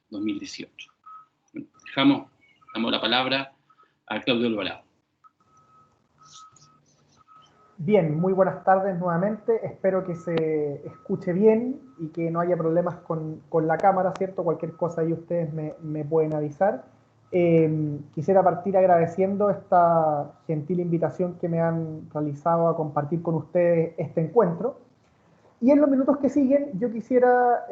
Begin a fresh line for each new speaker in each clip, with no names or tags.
2018. Damos la palabra a Claudio Alvarado.
Bien, muy buenas tardes nuevamente. Espero que se escuche bien y que no haya problemas con la cámara, ¿cierto? Cualquier cosa ahí ustedes me pueden avisar. Quisiera partir agradeciendo esta gentil invitación que me han realizado a compartir con ustedes este encuentro. Y en los minutos que siguen, yo quisiera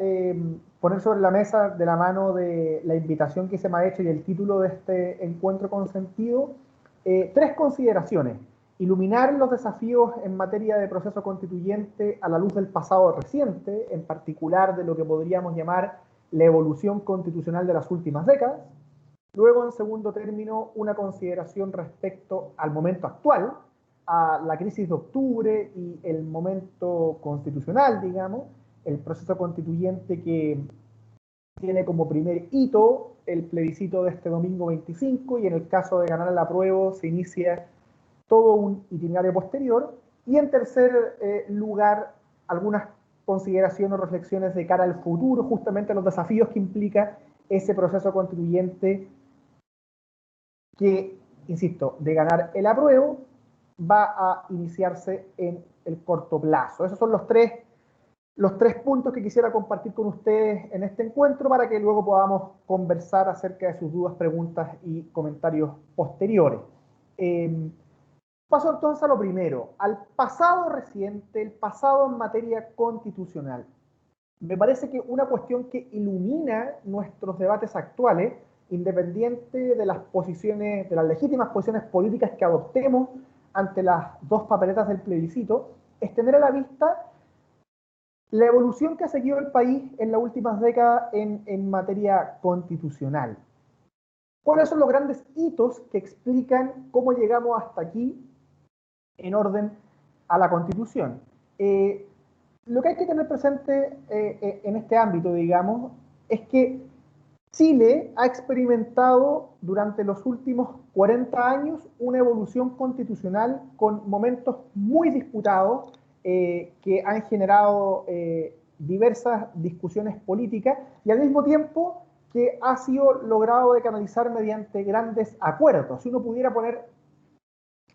poner sobre la mesa, de la mano de la invitación que se me ha hecho y el título de este encuentro consentido, tres consideraciones. Iluminar los desafíos en materia de proceso constituyente a la luz del pasado reciente, en particular de lo que podríamos llamar la evolución constitucional de las últimas décadas. Luego, en segundo término, una consideración respecto al momento actual, a la crisis de octubre y el momento constitucional, digamos, el proceso constituyente que tiene como primer hito el plebiscito de este domingo 25, y en el caso de ganar el apruebo se inicia todo un itinerario posterior. Y en tercer lugar, algunas consideraciones o reflexiones de cara al futuro, justamente los desafíos que implica ese proceso constituyente que, insisto, de ganar el apruebo, va a iniciarse en el corto plazo. Esos son los tres puntos que quisiera compartir con ustedes en este encuentro, para que luego podamos conversar acerca de sus dudas, preguntas y comentarios posteriores. Paso entonces a lo primero, al pasado reciente, el pasado en materia constitucional. Me parece que una cuestión que ilumina nuestros debates actuales, independiente de las posiciones, de las legítimas posiciones políticas que adoptemos ante las dos papeletas del plebiscito, es tener a la vista la evolución que ha seguido el país en las últimas décadas en materia constitucional. ¿Cuáles son los grandes hitos que explican cómo llegamos hasta aquí en orden a la Constitución? Lo que hay que tener presente en este ámbito, digamos, es que Chile ha experimentado durante los últimos 40 años una evolución constitucional con momentos muy disputados que han generado diversas discusiones políticas, y al mismo tiempo que ha sido logrado de canalizar mediante grandes acuerdos. Si uno pudiera poner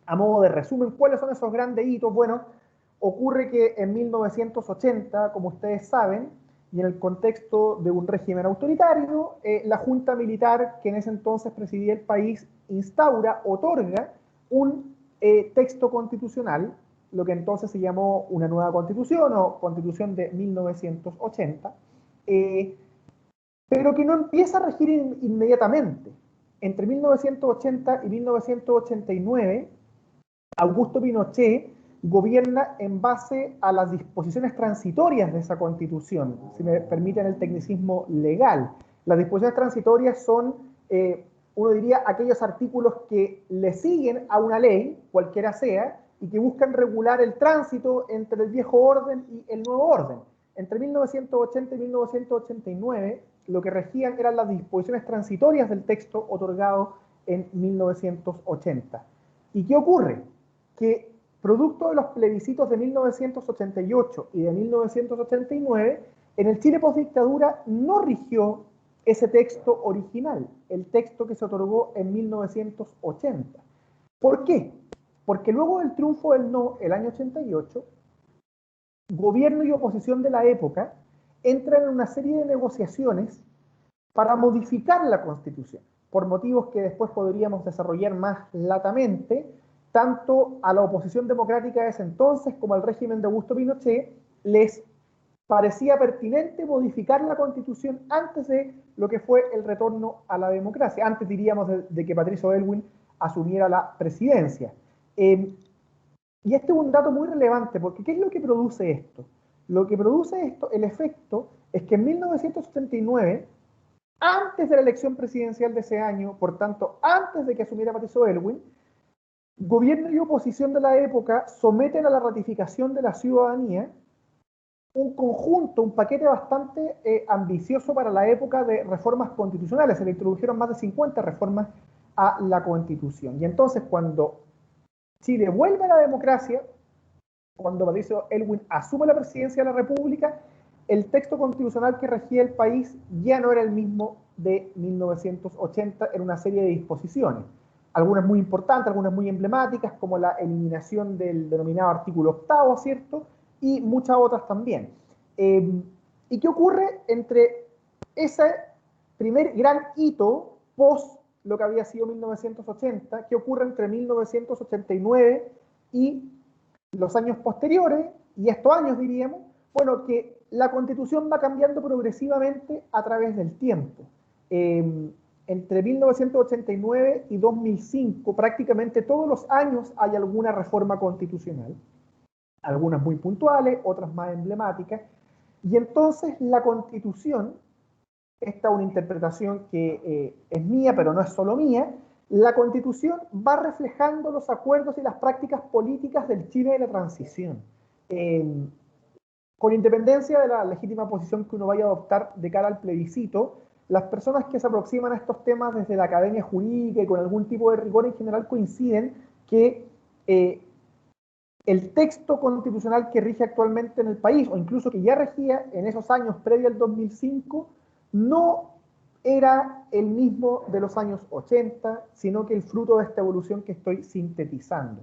a modo de resumen cuáles son esos grandes hitos, bueno, ocurre que en 1980, como ustedes saben, y en el contexto de un régimen autoritario, la Junta Militar, que en ese entonces presidía el país, otorga un texto constitucional, lo que entonces se llamó una nueva constitución o constitución de 1980, pero que no empieza a regir inmediatamente. Entre 1980 y 1989, Augusto Pinochet gobierna en base a las disposiciones transitorias de esa constitución, si me permiten el tecnicismo legal. Las disposiciones transitorias son, uno diría, aquellos artículos que le siguen a una ley, cualquiera sea, y que buscan regular el tránsito entre el viejo orden y el nuevo orden. Entre 1980 y 1989, lo que regían eran las disposiciones transitorias del texto otorgado en 1980. ¿Y qué ocurre? Que producto de los plebiscitos de 1988 y de 1989, en el Chile postdictadura no rigió ese texto original, el texto que se otorgó en 1980. ¿Por qué? Porque luego del triunfo del no, el año 88, gobierno y oposición de la época entran en una serie de negociaciones para modificar la Constitución, por motivos que después podríamos desarrollar más latamente. Tanto a la oposición democrática de ese entonces como al régimen de Augusto Pinochet les parecía pertinente modificar la Constitución antes de lo que fue el retorno a la democracia, antes, diríamos, de que Patricio Aylwin asumiera la presidencia. Y este es un dato muy relevante, porque ¿qué es lo que produce esto? Lo que produce esto, el efecto, es que en 1979, antes de la elección presidencial de ese año, por tanto, antes de que asumiera Patricio Aylwin, gobierno y oposición de la época someten a la ratificación de la ciudadanía un conjunto, un paquete bastante ambicioso para la época de reformas constitucionales. Se le introdujeron más de 50 reformas a la Constitución. Y entonces, cuando Chile vuelve a la democracia, cuando Patricio Aylwin asume la presidencia de la República, el texto constitucional que regía el país ya no era el mismo de 1980 en una serie de disposiciones. Algunas muy importantes, algunas muy emblemáticas, como la eliminación del denominado artículo octavo, ¿cierto? Y muchas otras también. ¿Y qué ocurre entre ese primer gran hito post lo que había sido 1980? ¿Qué ocurre entre 1989 y los años posteriores, y estos años diríamos? Bueno, que la Constitución va cambiando progresivamente a través del tiempo. Entre 1989 y 2005, prácticamente todos los años hay alguna reforma constitucional, algunas muy puntuales, otras más emblemáticas, y entonces la Constitución, esta es una interpretación que es mía, pero no es solo mía, la Constitución va reflejando los acuerdos y las prácticas políticas del Chile de la transición. Con independencia de la legítima posición que uno vaya a adoptar de cara al plebiscito, las personas que se aproximan a estos temas desde la academia jurídica y con algún tipo de rigor en general coinciden que el texto constitucional que rige actualmente en el país, o incluso que ya regía en esos años previo al 2005, no era el mismo de los años 80, sino que el fruto de esta evolución que estoy sintetizando.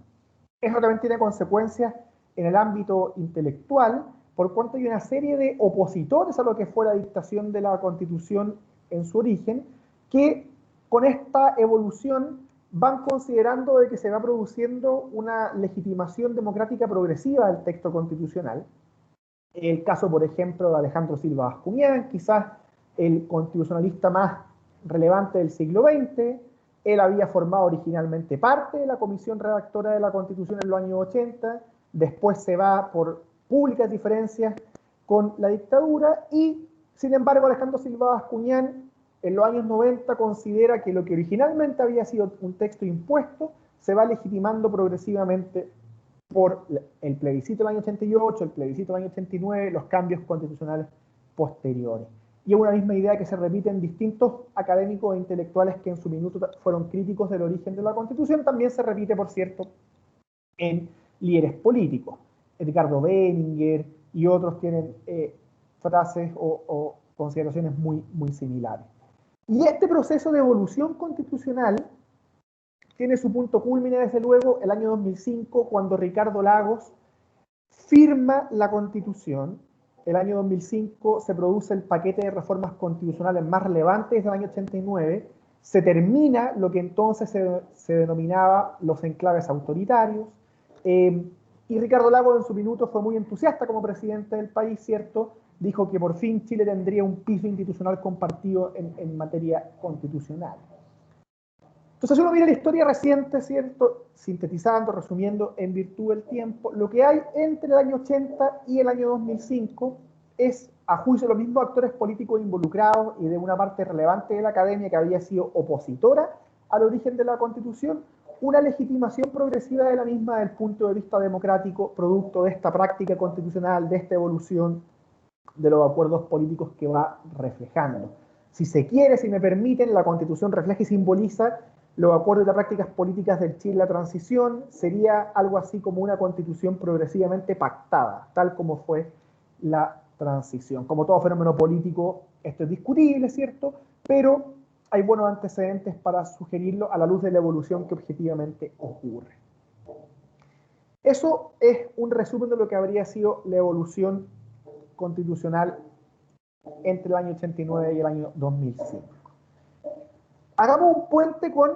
Eso también tiene consecuencias en el ámbito intelectual, por cuanto hay una serie de opositores a lo que fue la dictación de la Constitución en su origen, que con esta evolución van considerando de que se va produciendo una legitimación democrática progresiva del texto constitucional. El caso, por ejemplo, de Alejandro Silva Bascuñán, quizás el constitucionalista más relevante del siglo XX. Él había formado originalmente parte de la comisión redactora de la Constitución en los años 80, después se va por públicas diferencias con la dictadura y, sin embargo, Alejandro Silva Bascuñán en los años 90 considera que lo que originalmente había sido un texto impuesto se va legitimando progresivamente por el plebiscito del año 88, el plebiscito del año 89, los cambios constitucionales posteriores. Y es una misma idea que se repite en distintos académicos e intelectuales que en su minuto fueron críticos del origen de la Constitución, también se repite, por cierto, en líderes políticos. Edgardo Benninger y otros tienen frases o consideraciones muy, muy similares. Y este proceso de evolución constitucional tiene su punto culmine, desde luego, el año 2005, cuando Ricardo Lagos firma la Constitución. El año 2005 se produce el paquete de reformas constitucionales más relevantes del año 89. Se termina lo que entonces se denominaba los enclaves autoritarios. Y Ricardo Lagos en su minuto fue muy entusiasta como presidente del país, ¿cierto? Dijo que por fin Chile tendría un piso institucional compartido en materia constitucional. Entonces, si uno mira la historia reciente, ¿cierto? Sintetizando, resumiendo, en virtud del tiempo, lo que hay entre el año 80 y el año 2005 es, a juicio de los mismos actores políticos involucrados y de una parte relevante de la academia que había sido opositora al origen de la Constitución, una legitimación progresiva de la misma desde el punto de vista democrático, producto de esta práctica constitucional, de esta evolución de los acuerdos políticos que va reflejando. Si se quiere, si me permiten, la Constitución refleja y simboliza los acuerdos y las prácticas políticas del Chile, la transición, sería algo así como una Constitución progresivamente pactada, tal como fue la transición. Como todo fenómeno político, esto es discutible, ¿cierto? Pero hay buenos antecedentes para sugerirlo a la luz de la evolución que objetivamente ocurre. Eso es un resumen de lo que habría sido la evolución constitucional entre el año 89 y el año 2005. Hagamos un puente con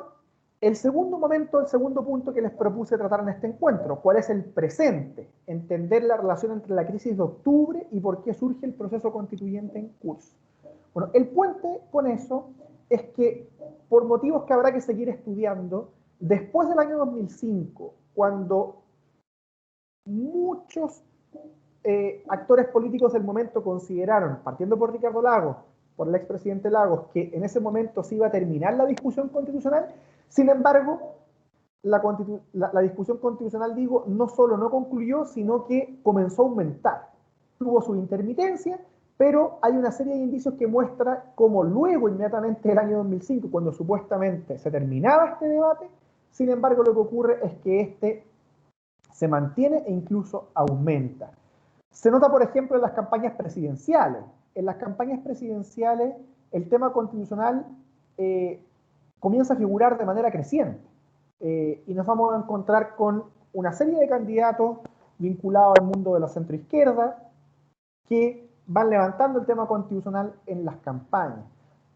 el segundo momento, el segundo punto que les propuse tratar en este encuentro. ¿Cuál es el presente? Entender la relación entre la crisis de octubre y por qué surge el proceso constituyente en curso. Bueno, el puente con eso es que, por motivos que habrá que seguir estudiando, después del año 2005, cuando muchos actores políticos del momento consideraron, partiendo por Ricardo Lagos, por el expresidente Lagos, que en ese momento se iba a terminar la discusión constitucional. Sin embargo, la discusión constitucional, digo, no solo no concluyó, sino que comenzó a aumentar. Tuvo su intermitencia, pero hay una serie de indicios que muestra cómo luego, inmediatamente del año 2005, cuando supuestamente se terminaba este debate, sin embargo, lo que ocurre es que este se mantiene e incluso aumenta. Se nota, por ejemplo, en las campañas presidenciales. En las campañas presidenciales el tema constitucional comienza a figurar de manera creciente. Y nos vamos a encontrar con una serie de candidatos vinculados al mundo de la centroizquierda que van levantando el tema constitucional en las campañas.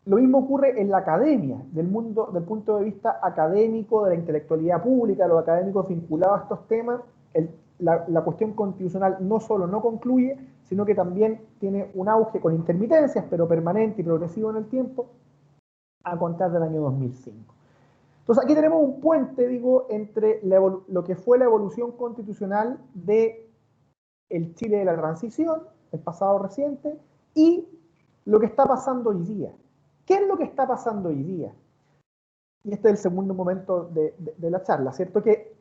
Lo mismo ocurre en la academia, del punto de vista académico, de la intelectualidad pública, los académicos vinculados a estos temas. La cuestión constitucional no solo no concluye, sino que también tiene un auge con intermitencias, pero permanente y progresivo en el tiempo, a contar del año 2005. Entonces aquí tenemos un puente, digo, entre lo que fue la evolución constitucional de el Chile de la transición, el pasado reciente, y lo que está pasando hoy día. ¿Qué es lo que está pasando hoy día? Y este es el segundo momento de la charla, ¿cierto? Que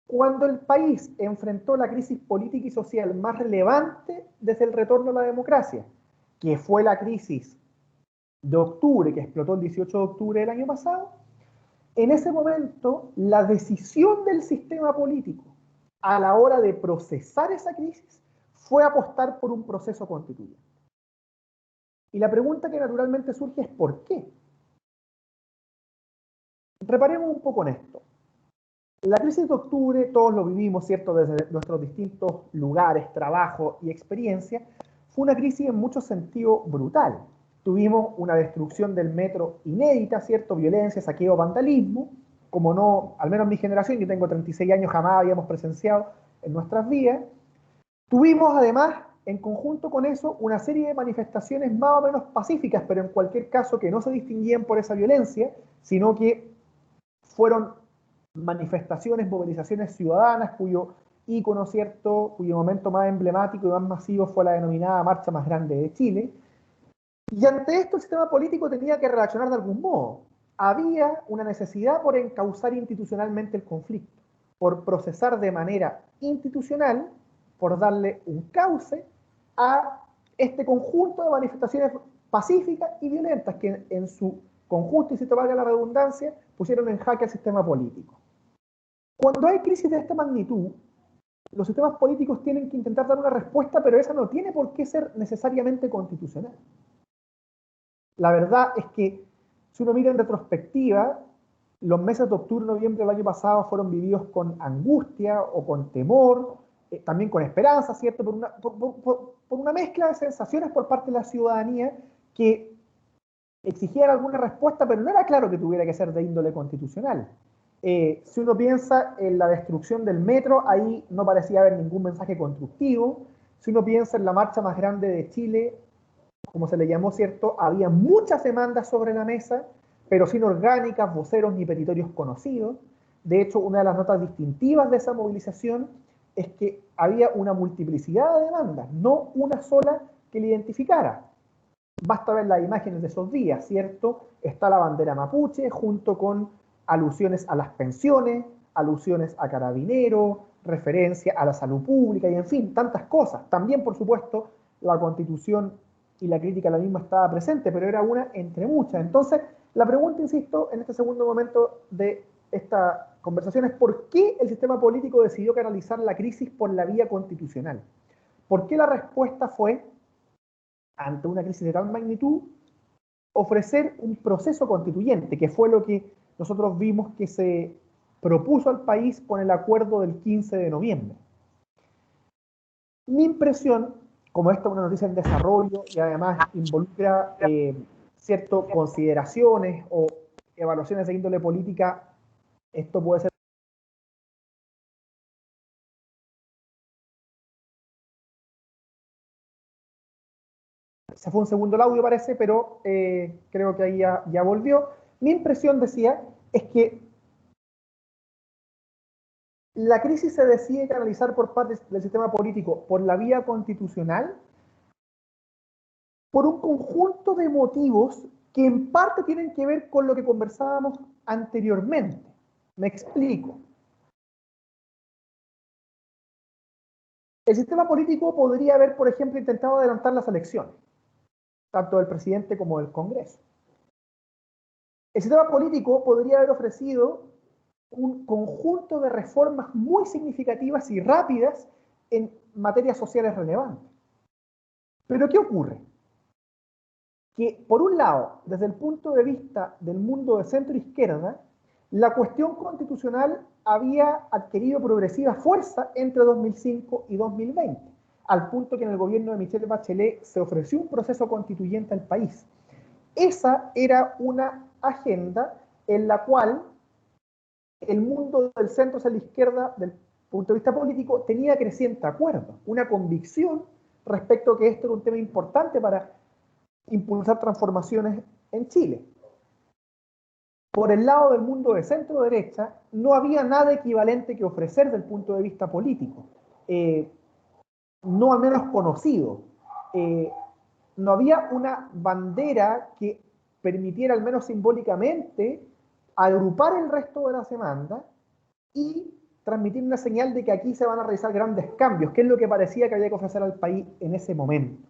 cuando el país enfrentó la crisis política y social más relevante desde el retorno a la democracia, que fue la crisis de octubre, que explotó el 18 de octubre del año pasado, en ese momento la decisión del sistema político a la hora de procesar esa crisis fue apostar por un proceso constituyente. Y la pregunta que naturalmente surge es ¿por qué? Reparemos un poco en esto. La crisis de octubre, todos lo vivimos, ¿cierto?, desde nuestros distintos lugares, trabajos y experiencias, fue una crisis en muchos sentidos brutal. Tuvimos una destrucción del metro inédita, ¿cierto?, violencia, saqueo, vandalismo, como no, al menos mi generación, yo tengo 36 años, jamás habíamos presenciado en nuestras vidas. Tuvimos además, en conjunto con eso, una serie de manifestaciones más o menos pacíficas, pero en cualquier caso que no se distinguían por esa violencia, sino que fueron manifestaciones, movilizaciones ciudadanas cuyo ícono, ¿cierto?, cuyo momento más emblemático y más masivo fue la denominada Marcha Más Grande de Chile. Y ante esto el sistema político tenía que reaccionar de algún modo. Había una necesidad por encauzar institucionalmente el conflicto, por procesar de manera institucional, por darle un cauce a este conjunto de manifestaciones pacíficas y violentas que en su conjunto, y si te valga la redundancia, pusieron en jaque al sistema político. Cuando hay crisis de esta magnitud, los sistemas políticos tienen que intentar dar una respuesta, pero esa no tiene por qué ser necesariamente constitucional. La verdad es que, si uno mira en retrospectiva, los meses de octubre y noviembre del año pasado fueron vividos con angustia o con temor, también con esperanza, ¿cierto?, por una mezcla de sensaciones por parte de la ciudadanía que exigían alguna respuesta, pero no era claro que tuviera que ser de índole constitucional. Si uno piensa en la destrucción del metro, ahí no parecía haber ningún mensaje constructivo. Si uno piensa en la marcha más grande de Chile, como se le llamó, ¿cierto?, había muchas demandas sobre la mesa, pero sin orgánicas, voceros ni petitorios conocidos. De hecho, una de las notas distintivas de esa movilización es que había una multiplicidad de demandas, no una sola que la identificara. Basta ver las imágenes de esos días, ¿cierto? Está la bandera mapuche junto con alusiones a las pensiones, alusiones a carabineros, referencia a la salud pública y en fin, tantas cosas. También, por supuesto, la Constitución y la crítica a la misma estaba presente, pero era una entre muchas. Entonces, la pregunta, insisto, en este segundo momento de esta conversación es ¿por qué el sistema político decidió canalizar la crisis por la vía constitucional? ¿Por qué la respuesta fue, ante una crisis de tal magnitud, ofrecer un proceso constituyente, que fue lo que nosotros vimos que se propuso al país con el acuerdo del 15 de noviembre? Mi impresión, como esta es una noticia en desarrollo y además involucra ciertas consideraciones o evaluaciones de índole política, esto puede ser... Se fue un segundo el audio, parece, pero creo que ahí ya volvió. Mi impresión, decía, es que la crisis se decide canalizar por parte del sistema político por la vía constitucional por un conjunto de motivos que en parte tienen que ver con lo que conversábamos anteriormente. Me explico. El sistema político podría haber, por ejemplo, intentado adelantar las elecciones, tanto del presidente como del Congreso. El sistema político podría haber ofrecido un conjunto de reformas muy significativas y rápidas en materias sociales relevantes. Pero ¿qué ocurre? que, por un lado, desde el punto de vista del mundo de centro-izquierda, la cuestión constitucional había adquirido progresiva fuerza entre 2005 y 2020, al punto que en el gobierno de Michelle Bachelet se ofreció un proceso constituyente al país. Esa era una agenda en la cual el mundo del centro hacia la izquierda, del punto de vista político, tenía creciente acuerdo, una convicción respecto a que esto era un tema importante para impulsar transformaciones en Chile. Por el lado del mundo de centro-derecha, no había nada equivalente que ofrecer desde el punto de vista político, no al menos conocido. No había una bandera que permitiera, al menos simbólicamente, agrupar el resto de las demandas y transmitir una señal de que aquí se van a realizar grandes cambios, que es lo que parecía que había que ofrecer al país en ese momento.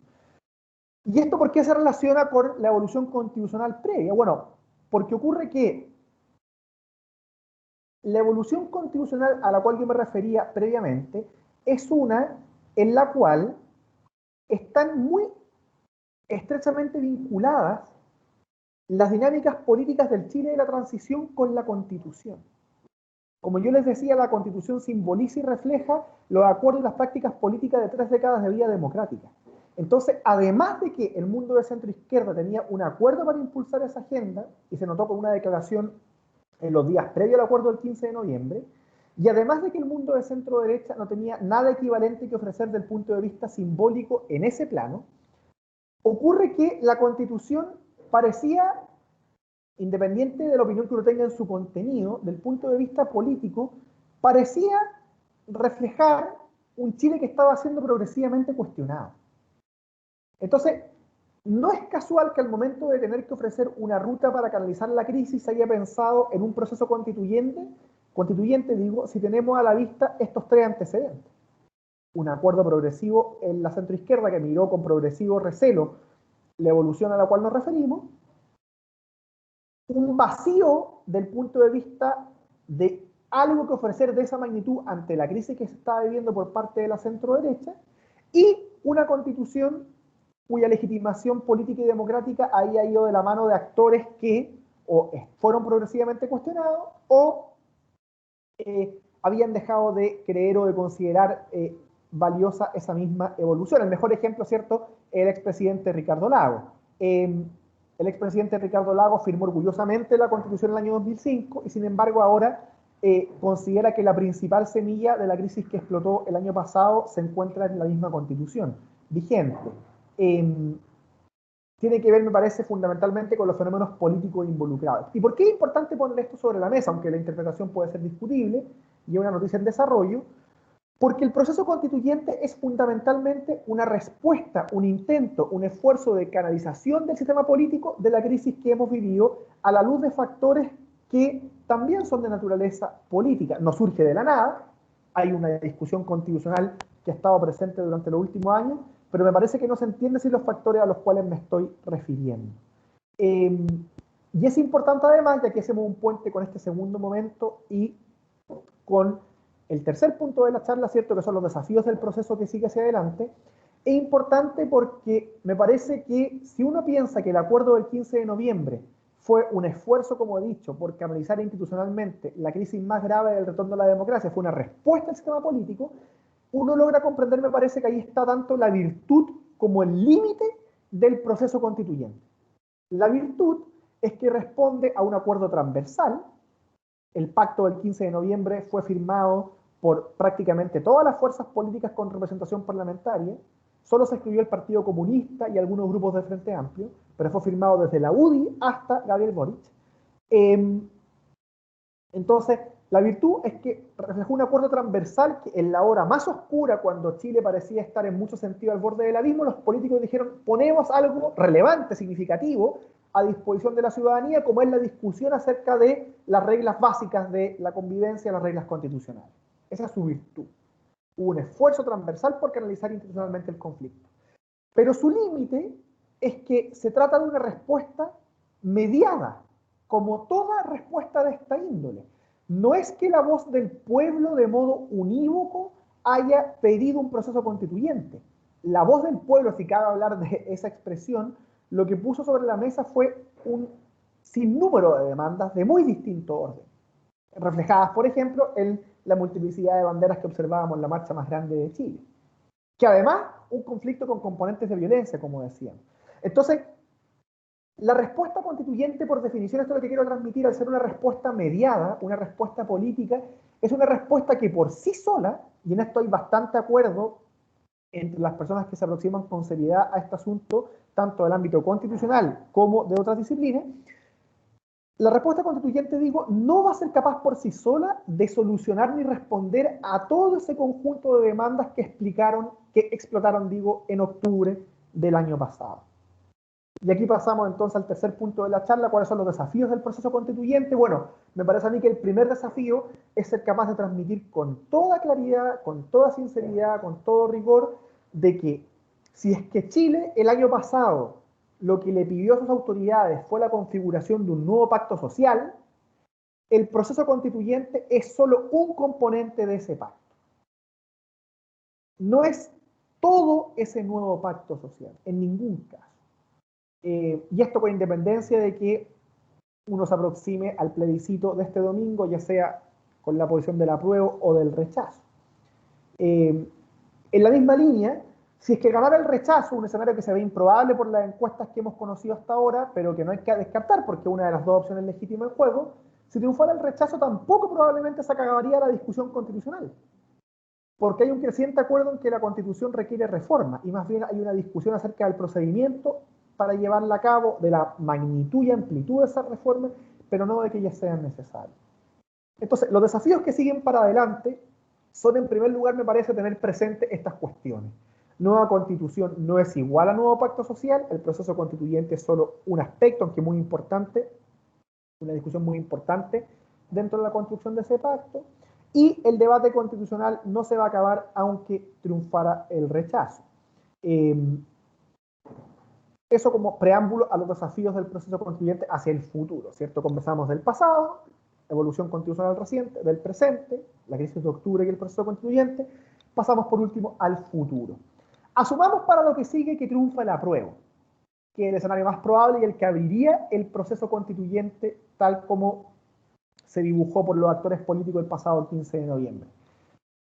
¿Y esto por qué se relaciona con la evolución constitucional previa? Bueno, porque ocurre que la evolución constitucional a la cual yo me refería previamente es una en la cual están muy estrechamente vinculadas las dinámicas políticas del Chile de la transición con la Constitución. Como yo les decía, la Constitución simboliza y refleja los acuerdos y las prácticas políticas de 3 décadas de vida democrática. Entonces, además de que el mundo de centro-izquierda tenía un acuerdo para impulsar esa agenda, y se notó con una declaración en los días previos al acuerdo del 15 de noviembre, y además de que el mundo de centro-derecha no tenía nada equivalente que ofrecer desde el punto de vista simbólico en ese plano, ocurre que la Constitución parecía, independiente de la opinión que uno tenga en su contenido, del punto de vista político, parecía reflejar un Chile que estaba siendo progresivamente cuestionado. Entonces, no es casual que al momento de tener que ofrecer una ruta para canalizar la crisis se haya pensado en un proceso constituyente digo, si tenemos a la vista estos 3 antecedentes. Un acuerdo progresivo en la centroizquierda que miró con progresivo recelo la evolución a la cual nos referimos, un vacío del punto de vista de algo que ofrecer de esa magnitud ante la crisis que se estaba viviendo por parte de la centro-derecha, y una constitución cuya legitimación política y democrática haya ido de la mano de actores que o fueron progresivamente cuestionados o habían dejado de creer o de considerar valiosa esa misma evolución. El mejor ejemplo, ¿cierto?, el expresidente Ricardo Lagos. El expresidente Ricardo Lagos firmó orgullosamente la Constitución en el año 2005 y sin embargo ahora considera que la principal semilla de la crisis que explotó el año pasado se encuentra en la misma Constitución vigente. Tiene que ver, me parece, fundamentalmente con los fenómenos políticos involucrados. ¿Y por qué es importante poner esto sobre la mesa? Aunque la interpretación puede ser discutible y es una noticia en desarrollo, porque el proceso constituyente es fundamentalmente una respuesta, un intento, un esfuerzo de canalización del sistema político de la crisis que hemos vivido a la luz de factores que también son de naturaleza política. No surge de la nada, hay una discusión constitucional que ha estado presente durante los últimos años, pero me parece que no se entiende sin los factores a los cuales me estoy refiriendo. Y es importante además, ya que hacemos un puente con este segundo momento y con el tercer punto de la charla, ¿cierto?, que son los desafíos del proceso que sigue hacia adelante, es importante porque me parece que si uno piensa que el acuerdo del 15 de noviembre fue un esfuerzo, como he dicho, por canalizar institucionalmente la crisis más grave del retorno a la democracia, fue una respuesta al sistema político, uno logra comprender, me parece, que ahí está tanto la virtud como el límite del proceso constituyente. La virtud es que responde a un acuerdo transversal. El pacto del 15 de noviembre fue firmado por prácticamente todas las fuerzas políticas con representación parlamentaria. Solo se excluyó el Partido Comunista y algunos grupos del Frente Amplio, pero fue firmado desde la UDI hasta Gabriel Boric. Entonces, la virtud es que reflejó un acuerdo transversal que en la hora más oscura, cuando Chile parecía estar en mucho sentido al borde del abismo, los políticos dijeron, ponemos algo relevante, significativo, a disposición de la ciudadanía, como es la discusión acerca de las reglas básicas de la convivencia, las reglas constitucionales. Esa es su virtud. Hubo un esfuerzo transversal por canalizar institucionalmente el conflicto. Pero su límite es que se trata de una respuesta mediada, como toda respuesta de esta índole. No es que la voz del pueblo de modo unívoco haya pedido un proceso constituyente. La voz del pueblo, si cabe hablar de esa expresión, lo que puso sobre la mesa fue un sinnúmero de demandas de muy distinto orden, reflejadas, por ejemplo, en la multiplicidad de banderas que observábamos en la marcha más grande de Chile, que además un conflicto con componentes de violencia, como decían. Entonces, la respuesta constituyente, por definición, esto es lo que quiero transmitir, al ser una respuesta mediada, una respuesta política, es una respuesta que por sí sola, y en esto hay bastante acuerdo entre las personas que se aproximan con seriedad a este asunto, tanto del ámbito constitucional como de otras disciplinas, la respuesta constituyente, digo, no va a ser capaz por sí sola de solucionar ni responder a todo ese conjunto de demandas que explotaron, digo, en octubre del año pasado. Y aquí pasamos entonces al tercer punto de la charla, cuáles son los desafíos del proceso constituyente. Bueno, me parece a mí que el primer desafío es ser capaz de transmitir con toda claridad, con toda sinceridad, con todo rigor, de que si es que Chile el año pasado lo que le pidió a sus autoridades fue la configuración de un nuevo pacto social, el proceso constituyente es solo un componente de ese pacto. No es todo ese nuevo pacto social, en ningún caso. Y esto con independencia de que uno se aproxime al plebiscito de este domingo, ya sea con la posición del apruebo o del rechazo. En la misma línea, si es que ganara el rechazo, un escenario que se ve improbable por las encuestas que hemos conocido hasta ahora, pero que no hay que descartar porque es una de las dos opciones legítimas en juego, si triunfara el rechazo tampoco probablemente se acabaría la discusión constitucional, porque hay un creciente acuerdo en que la Constitución requiere reforma, y más bien hay una discusión acerca del procedimiento para llevarla a cabo, de la magnitud y amplitud de esa reforma, pero no de que ellas sean necesarias. Entonces, los desafíos que siguen para adelante son, en primer lugar, me parece, tener presente estas cuestiones. Nueva Constitución no es igual a nuevo pacto social, el proceso constituyente es solo un aspecto, aunque muy importante, una discusión muy importante dentro de la construcción de ese pacto, y el debate constitucional no se va a acabar aunque triunfara el rechazo. Eso como preámbulo a los desafíos del proceso constituyente hacia el futuro, ¿cierto? Conversamos del pasado, evolución constitucional reciente, del presente, la crisis de octubre y el proceso constituyente, pasamos por último al futuro. Asumamos para lo que sigue que triunfa el apruebo, que es el escenario más probable y el que abriría el proceso constituyente tal como se dibujó por los actores políticos el pasado 15 de noviembre.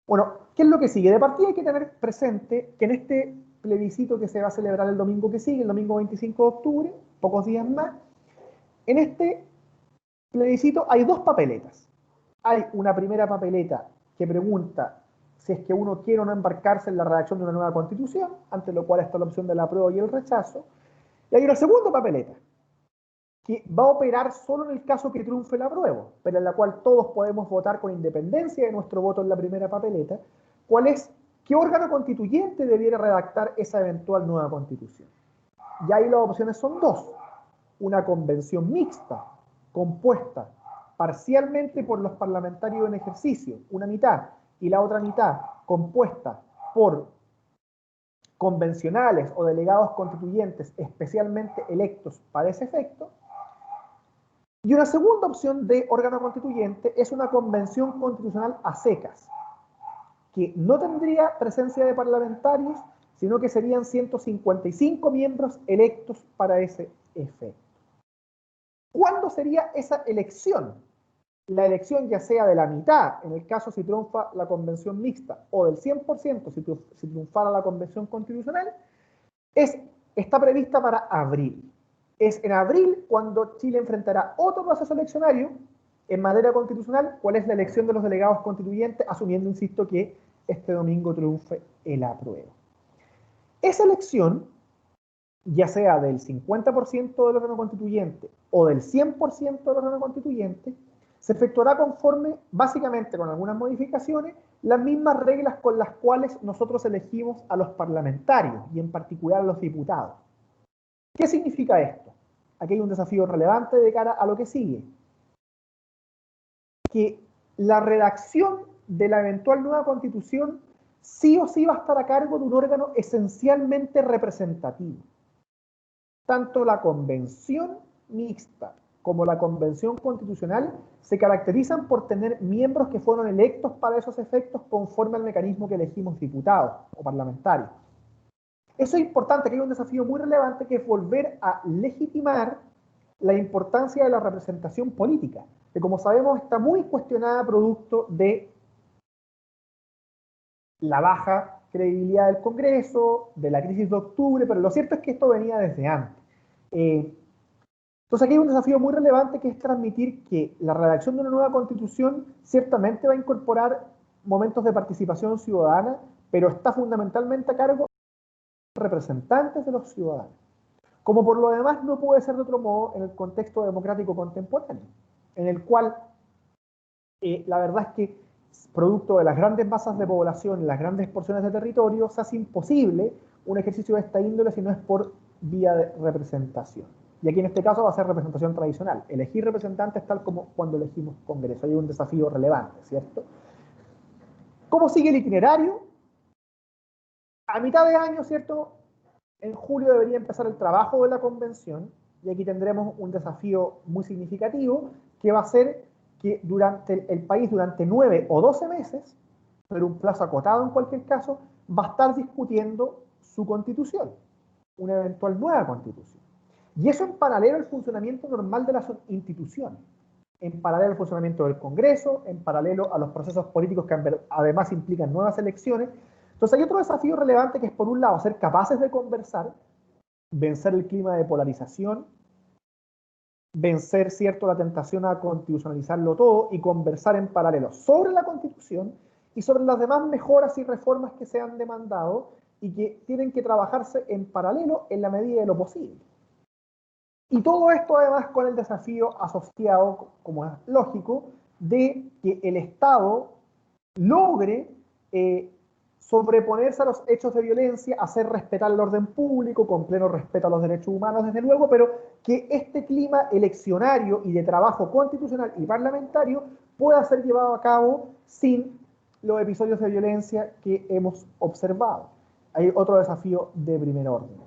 Bueno, ¿qué es lo que sigue? De partida hay que tener presente que en este plebiscito que se va a celebrar el domingo que sigue, el domingo 25 de octubre, pocos días más, en este plebiscito hay dos papeletas. Hay una primera papeleta que pregunta si es que uno quiere o no embarcarse en la redacción de una nueva constitución, ante lo cual está la opción del apruebo y el rechazo. Y hay una segunda papeleta que va a operar solo en el caso que triunfe el apruebo, pero en la cual todos podemos votar con independencia de nuestro voto en la primera papeleta, qué órgano constituyente debiera redactar esa eventual nueva constitución. Y ahí las opciones son dos. Una convención mixta, compuesta parcialmente por los parlamentarios en ejercicio, una mitad, y la otra mitad compuesta por convencionales o delegados constituyentes especialmente electos para ese efecto. Y una segunda opción de órgano constituyente es una convención constitucional a secas, que no tendría presencia de parlamentarios, sino que serían 155 miembros electos para ese efecto. ¿Cuándo sería esa elección? La elección ya sea de la mitad, en el caso si triunfa la convención mixta, o del 100% si triunfara la convención constitucional, está prevista para abril. Es en abril cuando Chile enfrentará otro proceso eleccionario en materia constitucional, cuál es la elección de los delegados constituyentes, asumiendo, insisto, que este domingo triunfe el apruebo. Esa elección, ya sea del 50% del órgano constituyente o del 100% del órgano constituyente, se efectuará conforme, básicamente con algunas modificaciones, las mismas reglas con las cuales nosotros elegimos a los parlamentarios y en particular a los diputados. ¿Qué significa esto? Aquí hay un desafío relevante de cara a lo que sigue. Que la redacción de la eventual nueva constitución sí o sí va a estar a cargo de un órgano esencialmente representativo. Tanto la convención mixta como la convención constitucional se caracterizan por tener miembros que fueron electos para esos efectos conforme al mecanismo que elegimos diputados o parlamentarios. Eso es importante, que hay un desafío muy relevante que es volver a legitimar la importancia de la representación política, que como sabemos está muy cuestionada producto de la baja credibilidad del Congreso, de la crisis de octubre, pero lo cierto es que esto venía desde antes. Entonces aquí hay un desafío muy relevante que es transmitir que la redacción de una nueva constitución ciertamente va a incorporar momentos de participación ciudadana, pero está fundamentalmente a cargo de los representantes de los ciudadanos. Como por lo demás no puede ser de otro modo en el contexto democrático contemporáneo, en el cual la verdad es que producto de las grandes masas de población y las grandes porciones de territorio se hace imposible un ejercicio de esta índole si no es por vía de representación. Y aquí en este caso va a ser representación tradicional. Elegir representantes tal como cuando elegimos Congreso. Hay un desafío relevante, ¿cierto? ¿Cómo sigue el itinerario? A mitad de año, ¿cierto? En julio debería empezar el trabajo de la convención y aquí tendremos un desafío muy significativo que va a ser que durante el país, durante 9 o 12 meses, pero un plazo acotado en cualquier caso, va a estar discutiendo su constitución, una eventual nueva constitución. Y eso en paralelo al funcionamiento normal de las instituciones, en paralelo al funcionamiento del Congreso, en paralelo a los procesos políticos que además implican nuevas elecciones. Entonces hay otro desafío relevante que es, por un lado, ser capaces de conversar, vencer el clima de polarización, vencer, ¿cierto?, la tentación a constitucionalizarlo todo y conversar en paralelo sobre la Constitución y sobre las demás mejoras y reformas que se han demandado y que tienen que trabajarse en paralelo en la medida de lo posible. Y todo esto además con el desafío asociado, como es lógico, de que el Estado logre sobreponerse a los hechos de violencia, hacer respetar el orden público, con pleno respeto a los derechos humanos, desde luego, pero que este clima eleccionario y de trabajo constitucional y parlamentario pueda ser llevado a cabo sin los episodios de violencia que hemos observado. Hay otro desafío de primer orden.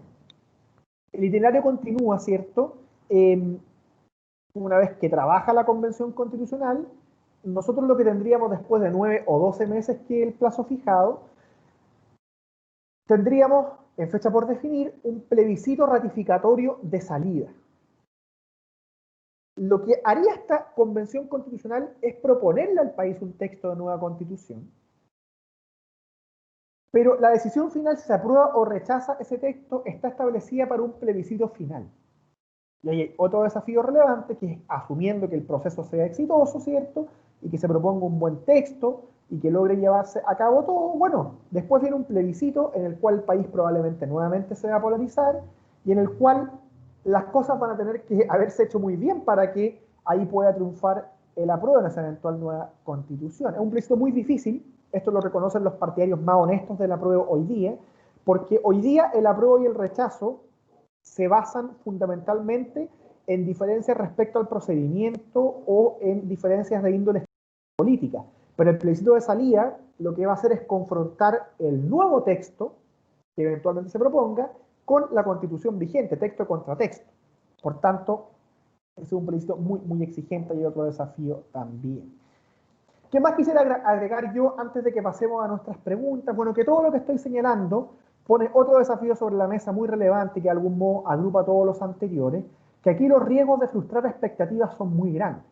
El itinerario continúa, ¿cierto? Una vez que trabaja la Convención Constitucional, nosotros lo que tendríamos después de 9 o 12 meses, que es el plazo fijado, tendríamos, en fecha por definir, un plebiscito ratificatorio de salida. Lo que haría esta Convención Constitucional es proponerle al país un texto de nueva Constitución, pero la decisión final, si se aprueba o rechaza ese texto, está establecida para un plebiscito final. Y hay otro desafío relevante, que es asumiendo que el proceso sea exitoso, ¿cierto? Y que se proponga un buen texto y que logre llevarse a cabo todo. Bueno, después viene un plebiscito en el cual el país probablemente nuevamente se va a polarizar y en el cual las cosas van a tener que haberse hecho muy bien para que ahí pueda triunfar el apruebo en esa eventual nueva constitución. Es un plebiscito muy difícil, esto lo reconocen los partidarios más honestos del apruebo hoy día, porque hoy día el apruebo y el rechazo se basan fundamentalmente en diferencias respecto al procedimiento o en diferencias de índole política. Pero el plebiscito de salida lo que va a hacer es confrontar el nuevo texto que eventualmente se proponga con la constitución vigente, texto contra texto. Por tanto, es un plebiscito muy, muy exigente y otro desafío también. ¿Qué más quisiera agregar yo antes de que pasemos a nuestras preguntas? Bueno, que todo lo que estoy señalando pone otro desafío sobre la mesa muy relevante que de algún modo agrupa todos los anteriores, que aquí los riesgos de frustrar expectativas son muy grandes,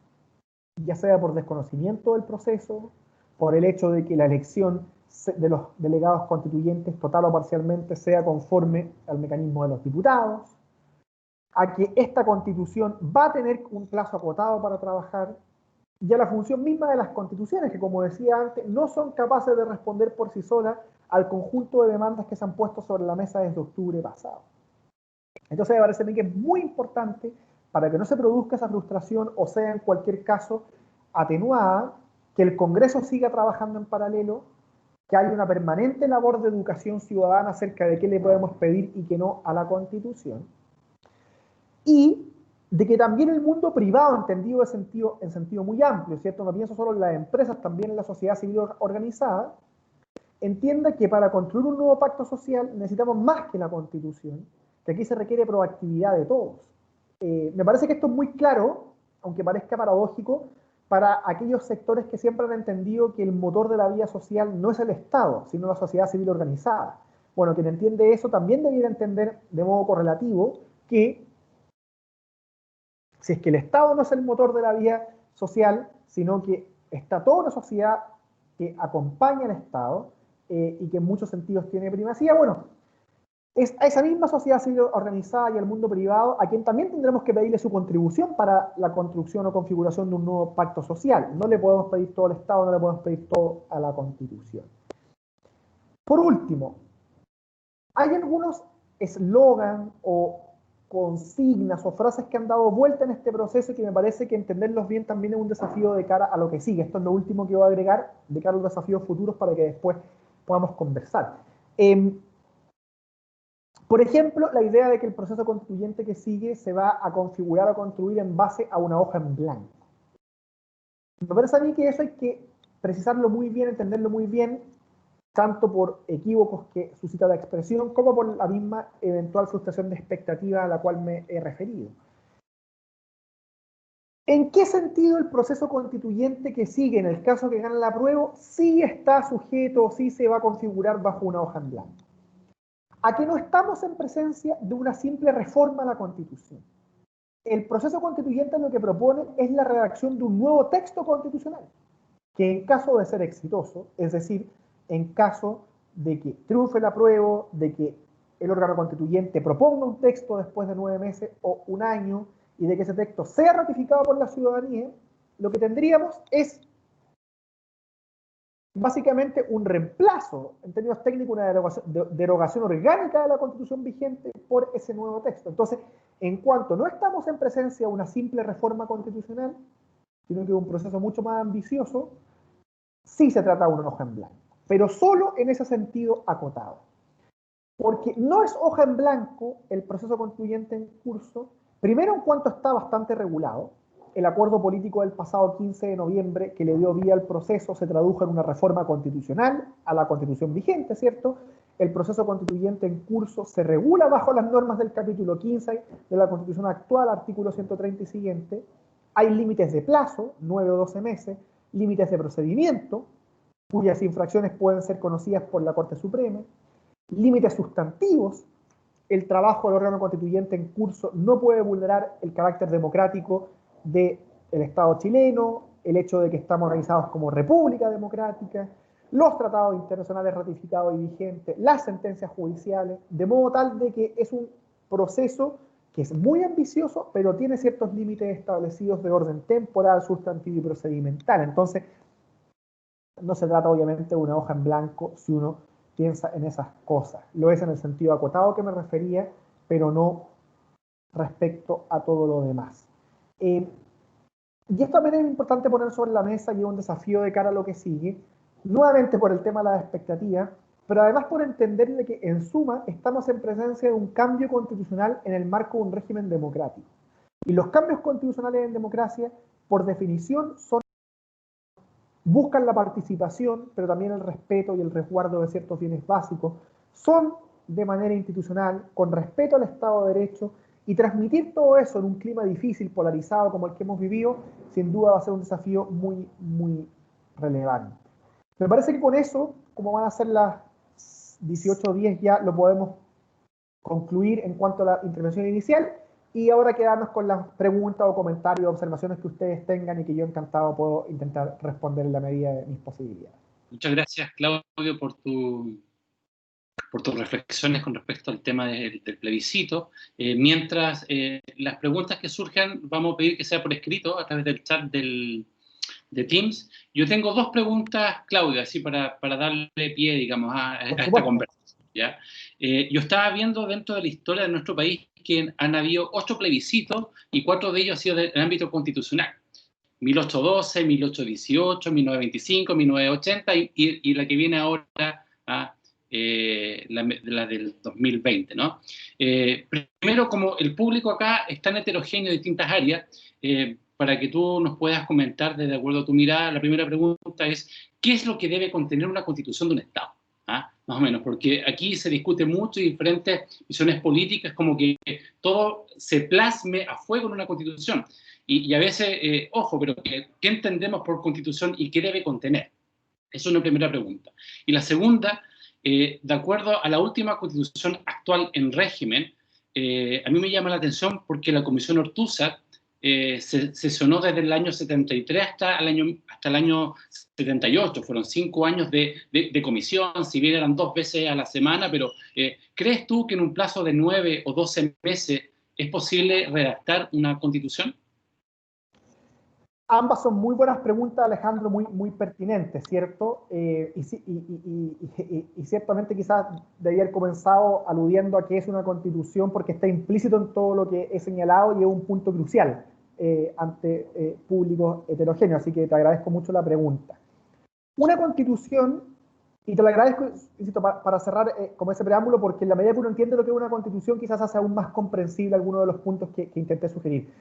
ya sea por desconocimiento del proceso, por el hecho de que la elección de los delegados constituyentes total o parcialmente sea conforme al mecanismo de los diputados, a que esta constitución va a tener un plazo acotado para trabajar, y a la función misma de las constituciones, que como decía antes, no son capaces de responder por sí solas al conjunto de demandas que se han puesto sobre la mesa desde octubre pasado. Entonces me parece a mí que es muy importante, para que no se produzca esa frustración o sea en cualquier caso atenuada, que el Congreso siga trabajando en paralelo, que haya una permanente labor de educación ciudadana acerca de qué le podemos pedir y qué no a la Constitución, y de que también el mundo privado, entendido en sentido muy amplio, ¿cierto? No pienso solo en las empresas, también en la sociedad civil organizada, entienda que para construir un nuevo pacto social necesitamos más que la Constitución, que aquí se requiere proactividad de todos. Me parece que esto es muy claro, aunque parezca paradójico, para aquellos sectores que siempre han entendido que el motor de la vida social no es el Estado, sino la sociedad civil organizada. Bueno, quien entiende eso también debiera entender de modo correlativo que si es que el Estado no es el motor de la vida social, sino que está toda una sociedad que acompaña al Estado y que en muchos sentidos tiene primacía, bueno, es a esa misma sociedad civil organizada y al mundo privado a quien también tendremos que pedirle su contribución para la construcción o configuración de un nuevo pacto social. No le podemos pedir todo al Estado, no le podemos pedir todo a la Constitución. Por último, hay algunos eslogan o consignas o frases que han dado vuelta en este proceso y que me parece que entenderlos bien también es un desafío de cara a lo que sigue. Esto es lo último que voy a agregar de cara a los desafíos futuros para que después podamos conversar. Por ejemplo, la idea de que el proceso constituyente que sigue se va a configurar o construir en base a una hoja en blanco. Me parece a mí que eso hay que precisarlo muy bien, entenderlo muy bien, tanto por equívocos que suscita la expresión, como por la misma eventual frustración de expectativa a la cual me he referido. ¿En qué sentido el proceso constituyente que sigue, en el caso que gana la apruebo, sí está sujeto, sí se va a configurar bajo una hoja en blanco? A que no estamos en presencia de una simple reforma a la Constitución. El proceso constituyente lo que propone es la redacción de un nuevo texto constitucional, que en caso de ser exitoso, es decir, en caso de que triunfe el apruebo, de que el órgano constituyente proponga un texto después de 9 meses o un año, y de que ese texto sea ratificado por la ciudadanía, lo que tendríamos es básicamente un reemplazo, en términos técnicos, una derogación orgánica de la Constitución vigente por ese nuevo texto. Entonces, en cuanto no estamos en presencia de una simple reforma constitucional, sino que de un proceso mucho más ambicioso, sí se trata de una hoja en blanco, pero solo en ese sentido acotado. Porque no es hoja en blanco el proceso constituyente en curso, primero en cuanto está bastante regulado. El acuerdo político del pasado 15 de noviembre que le dio vía al proceso se tradujo en una reforma constitucional a la Constitución vigente, ¿cierto? El proceso constituyente en curso se regula bajo las normas del capítulo 15 de la Constitución actual, artículo 130 y siguiente. Hay límites de plazo, 9 o 12 meses, límites de procedimiento, cuyas infracciones pueden ser conocidas por la Corte Suprema, límites sustantivos. El trabajo del órgano constituyente en curso no puede vulnerar el carácter democrático del Estado chileno, el hecho de que estamos organizados como república democrática, los tratados internacionales ratificados y vigentes, las sentencias judiciales, de modo tal de que es un proceso que es muy ambicioso, pero tiene ciertos límites establecidos de orden temporal, sustantivo y procedimental. Entonces, no se trata obviamente de una hoja en blanco si uno piensa en esas cosas. Lo es en el sentido acotado que me refería, pero no respecto a todo lo demás. Y esto también es importante poner sobre la mesa y es un desafío de cara a lo que sigue, nuevamente por el tema de las expectativas, pero además por entender de que en suma estamos en presencia de un cambio constitucional en el marco de un régimen democrático. Y los cambios constitucionales en democracia, por definición, buscan la participación, pero también el respeto y el resguardo de ciertos bienes básicos, son de manera institucional, con respeto al Estado de Derecho, y transmitir todo eso en un clima difícil, polarizado como el que hemos vivido, sin duda va a ser un desafío muy, muy relevante. Me parece que con eso, como van a ser las 18:10, ya lo podemos concluir en cuanto a la intervención inicial, y ahora quedarnos con las preguntas o comentarios o observaciones que ustedes tengan y que yo encantado puedo intentar responder en la medida de mis posibilidades.
Muchas gracias, Claudio, por tus reflexiones con respecto al tema del plebiscito. Mientras las preguntas que surjan, vamos a pedir que sea por escrito a través del chat de Teams. Yo tengo dos preguntas, Claudia, así para darle pie, digamos, a esta conversación, ¿ya? Yo estaba viendo dentro de la historia de nuestro país que han habido 8 plebiscitos y 4 de ellos han sido del ámbito constitucional. 1812, 1818, 1925, 1980 y la que viene ahora la del 2020, ¿no? Primero, como el público acá es tan heterogéneo de distintas áreas, para que tú nos puedas comentar desde acuerdo a tu mirada, la primera pregunta es, ¿qué es lo que debe contener una constitución de un Estado? Más o menos, porque aquí se discute mucho y diferentes visiones políticas, como que todo se plasme a fuego en una constitución. Y a veces, ojo, pero ¿qué entendemos por constitución y qué debe contener? Esa es una primera pregunta. Y la segunda, De acuerdo a la última constitución actual en régimen, a mí me llama la atención porque la Comisión Ortúzar se sesionó desde el año 73 hasta el año 78. Fueron 5 años de comisión, si bien eran 2 veces a la semana, pero ¿crees tú que en un plazo de 9 o 12 meses es posible redactar una constitución?
Ambas son muy buenas preguntas, Alejandro, muy pertinentes, ¿cierto? Y ciertamente quizás debería haber comenzado aludiendo a que es una constitución porque está implícito en todo lo que he señalado y es un punto crucial ante públicos heterogéneos, así que te agradezco mucho la pregunta. Una constitución, y te lo agradezco, insisto, para cerrar como ese preámbulo, porque en la medida que uno entiende lo que es una constitución, quizás hace aún más comprensible algunos de los puntos que intenté sugerir.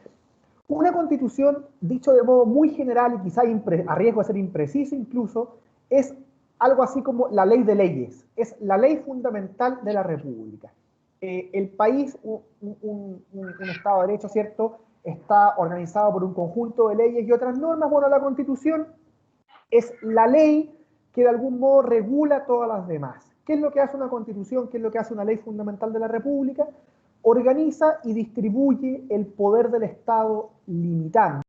Una constitución, dicho de modo muy general y quizá a riesgo de ser impreciso incluso, es algo así como la ley de leyes, es la ley fundamental de la República. El país, un Estado de Derecho, ¿cierto?, está organizado por un conjunto de leyes y otras normas. Bueno, la Constitución es la ley que de algún modo regula todas las demás. ¿Qué es lo que hace una Constitución? ¿Qué es lo que hace una ley fundamental de la República? Organiza y distribuye el poder del Estado limitando.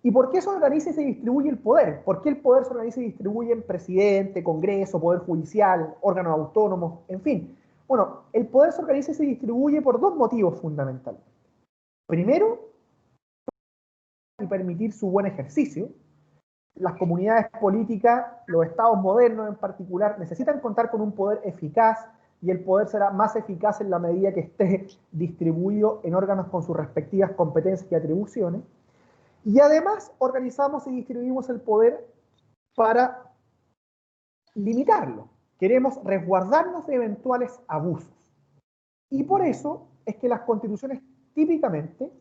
¿Y por qué se organiza y se distribuye el poder? ¿Por qué el poder se organiza y distribuye en presidente, congreso, poder judicial, órganos autónomos, en fin? Bueno, el poder se organiza y se distribuye por 2 motivos fundamentales. Primero, y permitir su buen ejercicio. Las comunidades políticas, los estados modernos en particular, necesitan contar con un poder eficaz, y el poder será más eficaz en la medida que esté distribuido en órganos con sus respectivas competencias y atribuciones. Y además organizamos y distribuimos el poder para limitarlo. Queremos resguardarnos de eventuales abusos. Y por eso es que las constituciones típicamente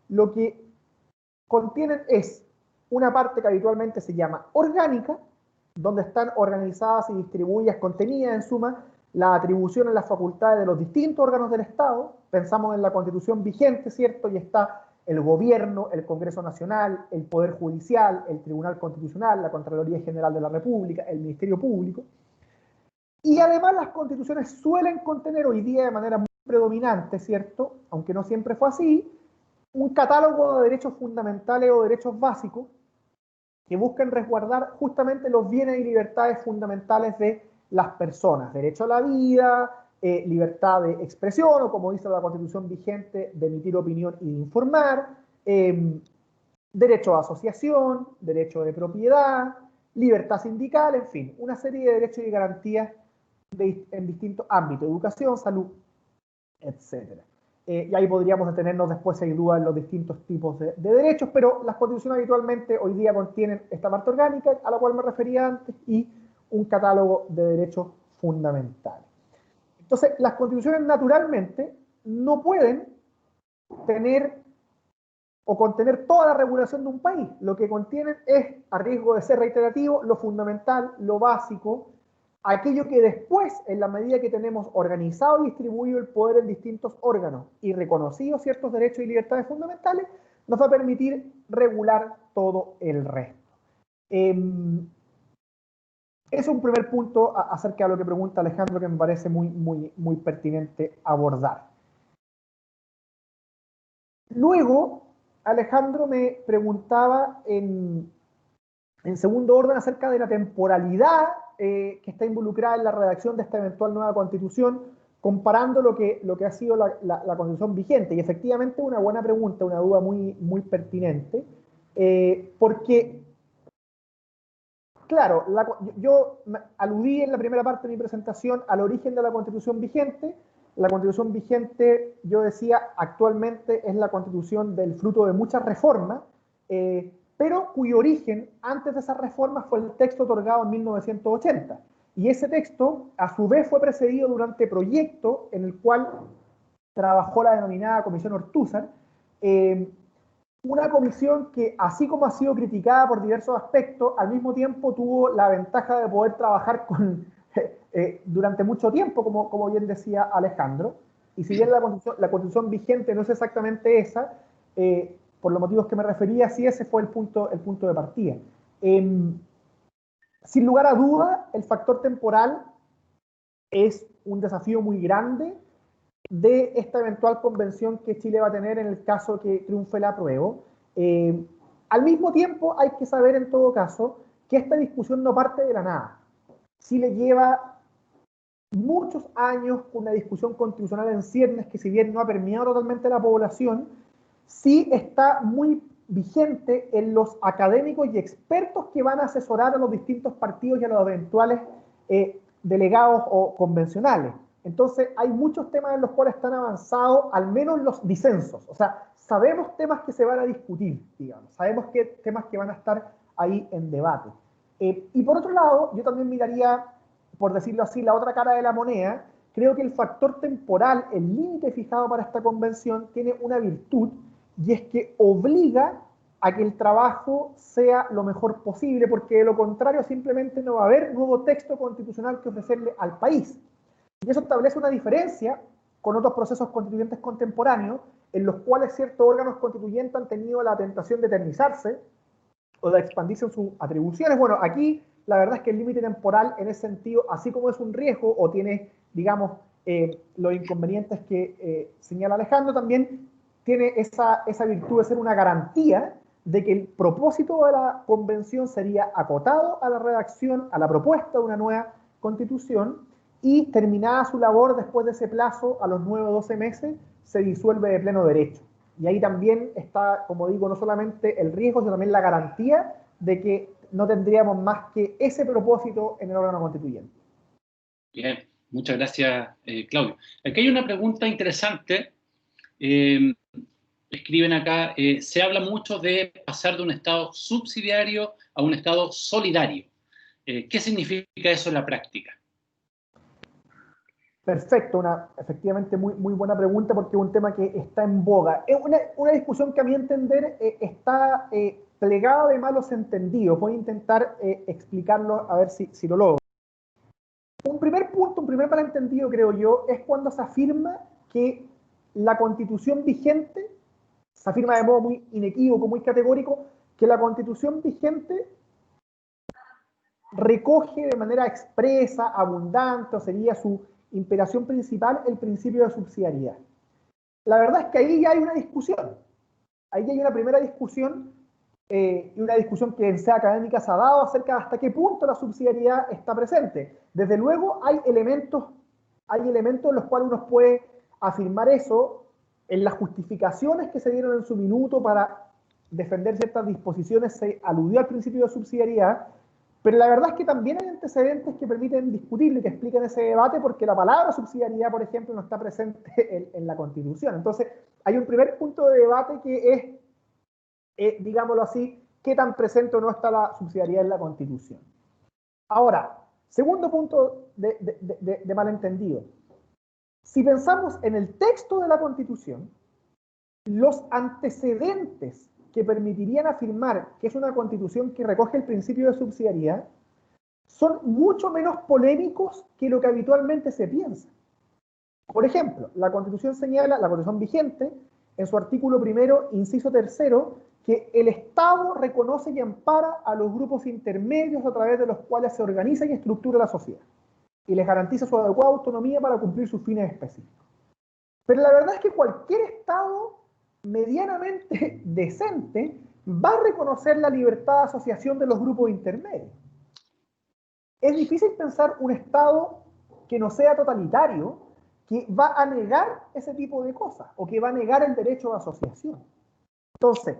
lo que contienen es una parte que habitualmente se llama orgánica, donde están organizadas y distribuidas, contenidas en suma, las atribuciones, las facultades de los distintos órganos del Estado. Pensamos en la Constitución vigente, ¿cierto? Y está el gobierno, el Congreso Nacional, el Poder Judicial, el Tribunal Constitucional, la Contraloría General de la República, el Ministerio Público. Y además las constituciones suelen contener hoy día de manera muy predominante, ¿cierto?, aunque no siempre fue así, un catálogo de derechos fundamentales o derechos básicos que buscan resguardar justamente los bienes y libertades fundamentales de las personas. Derecho a la vida, libertad de expresión, o como dice la Constitución vigente, de emitir opinión y de informar, derecho a asociación, derecho de propiedad, libertad sindical, en fin, una serie de derechos y garantías en distintos ámbitos, educación, salud, etc. Y ahí podríamos detenernos después, sin duda, en los distintos tipos de derechos, pero las constituciones habitualmente hoy día contienen esta parte orgánica, a la cual me refería antes, y un catálogo de derechos fundamentales. Entonces, las constituciones naturalmente no pueden tener o contener toda la regulación de un país. Lo que contienen es, a riesgo de ser reiterativo, lo fundamental, lo básico, aquello que después, en la medida que tenemos organizado y distribuido el poder en distintos órganos y reconocidos ciertos derechos y libertades fundamentales, nos va a permitir regular todo el resto. Es un primer punto acerca de lo que pregunta Alejandro, que me parece muy pertinente abordar. Luego, Alejandro me preguntaba en segundo orden acerca de la temporalidad que está involucrada en la redacción de esta eventual nueva constitución, comparando lo que ha sido la constitución vigente. Y efectivamente una buena pregunta, una duda muy pertinente, porque, claro, yo aludí en la primera parte de mi presentación al origen de la constitución vigente. La constitución vigente, yo decía, actualmente es la constitución del fruto de muchas reformas, pero cuyo origen, antes de esas reformas, fue el texto otorgado en 1980. Y ese texto, a su vez, fue precedido durante proyecto en el cual trabajó la denominada Comisión Ortúzar, una comisión que, así como ha sido criticada por diversos aspectos, al mismo tiempo tuvo la ventaja de poder trabajar durante mucho tiempo, como bien decía Alejandro. Y si bien la constitución vigente no es exactamente esa, por los motivos que me refería, sí ese fue el punto de partida. Sin lugar a duda, el factor temporal es un desafío muy grande de esta eventual convención que Chile va a tener en el caso que triunfe el apruebo. Al mismo tiempo, hay que saber en todo caso que esta discusión no parte de la nada. Chile lleva muchos años con una discusión constitucional en ciernes que, si bien no ha permeado totalmente la población, sí está muy vigente en los académicos y expertos que van a asesorar a los distintos partidos y a los eventuales delegados o convencionales. Entonces, hay muchos temas en los cuales están avanzados, al menos los disensos. O sea, sabemos temas que se van a discutir, digamos. Sabemos que temas que van a estar ahí en debate. Y por otro lado, yo también miraría, por decirlo así, la otra cara de la moneda. Creo que el factor temporal, el límite fijado para esta convención, tiene una virtud, y es que obliga a que el trabajo sea lo mejor posible, porque de lo contrario simplemente no va a haber nuevo texto constitucional que ofrecerle al país. Y eso establece una diferencia con otros procesos constituyentes contemporáneos, en los cuales ciertos órganos constituyentes han tenido la tentación de eternizarse o de expandirse en sus atribuciones. Bueno, aquí la verdad es que el límite temporal en ese sentido, así como es un riesgo o tiene, digamos, los inconvenientes que señala Alejandro, también tiene esa virtud de ser una garantía de que el propósito de la convención sería acotado a la redacción, a la propuesta de una nueva constitución, y terminada su labor después de ese plazo, a los 9 o 12 meses, se disuelve de pleno derecho. Y ahí también está, como digo, no solamente el riesgo, sino también la garantía de que no tendríamos más que ese propósito en el órgano constituyente.
Bien, muchas gracias, Claudio. Aquí hay una pregunta interesante. Escriben acá, se habla mucho de pasar de un Estado subsidiario a un Estado solidario. ¿Qué significa eso en la práctica?
Perfecto, efectivamente muy buena pregunta, porque es un tema que está en boga. Es una discusión que, a mi entender, está plegada de malos entendidos. Voy a intentar explicarlo a ver si lo logro. Un primer punto, un primer malentendido, creo yo, es cuando se afirma que la Constitución vigente, se afirma de modo muy inequívoco, muy categórico, que la Constitución vigente recoge de manera expresa, abundante, o sería su imperación principal, el principio de subsidiariedad. La verdad es que ahí ya hay una discusión. Ahí hay una primera discusión, y una discusión que en sede académica se ha dado acerca de hasta qué punto la subsidiariedad está presente. Desde luego hay elementos en los cuales uno puede afirmar eso. En las justificaciones que se dieron en su minuto para defender ciertas disposiciones se aludió al principio de subsidiariedad, pero la verdad es que también hay antecedentes que permiten discutirlo y que explican ese debate, porque la palabra subsidiariedad, por ejemplo, no está presente en la Constitución. Entonces, hay un primer punto de debate que es, digámoslo así, qué tan presente o no está la subsidiariedad en la Constitución. Ahora, segundo punto de malentendido. Si pensamos en el texto de la Constitución, los antecedentes que permitirían afirmar que es una Constitución que recoge el principio de subsidiariedad son mucho menos polémicos que lo que habitualmente se piensa. Por ejemplo, la Constitución señala, la Constitución vigente, en su artículo primero, inciso tercero, que el Estado reconoce y ampara a los grupos intermedios a través de los cuales se organiza y estructura la sociedad, y les garantiza su adecuada autonomía para cumplir sus fines específicos. Pero la verdad es que cualquier Estado medianamente decente va a reconocer la libertad de asociación de los grupos intermedios. Es difícil pensar un Estado que no sea totalitario, que va a negar ese tipo de cosas, o que va a negar el derecho de asociación. Entonces,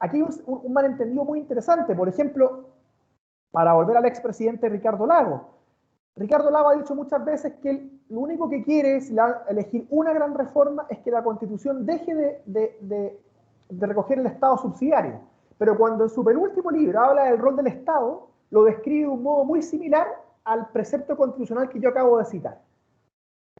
aquí hay un malentendido muy interesante. Por ejemplo, para volver al expresidente Ricardo Lagos. Ricardo Lagos ha dicho muchas veces que lo único que quiere es elegir una gran reforma, es que la Constitución deje de recoger el Estado subsidiario. Pero cuando en su penúltimo libro habla del rol del Estado, lo describe de un modo muy similar al precepto constitucional que yo acabo de citar.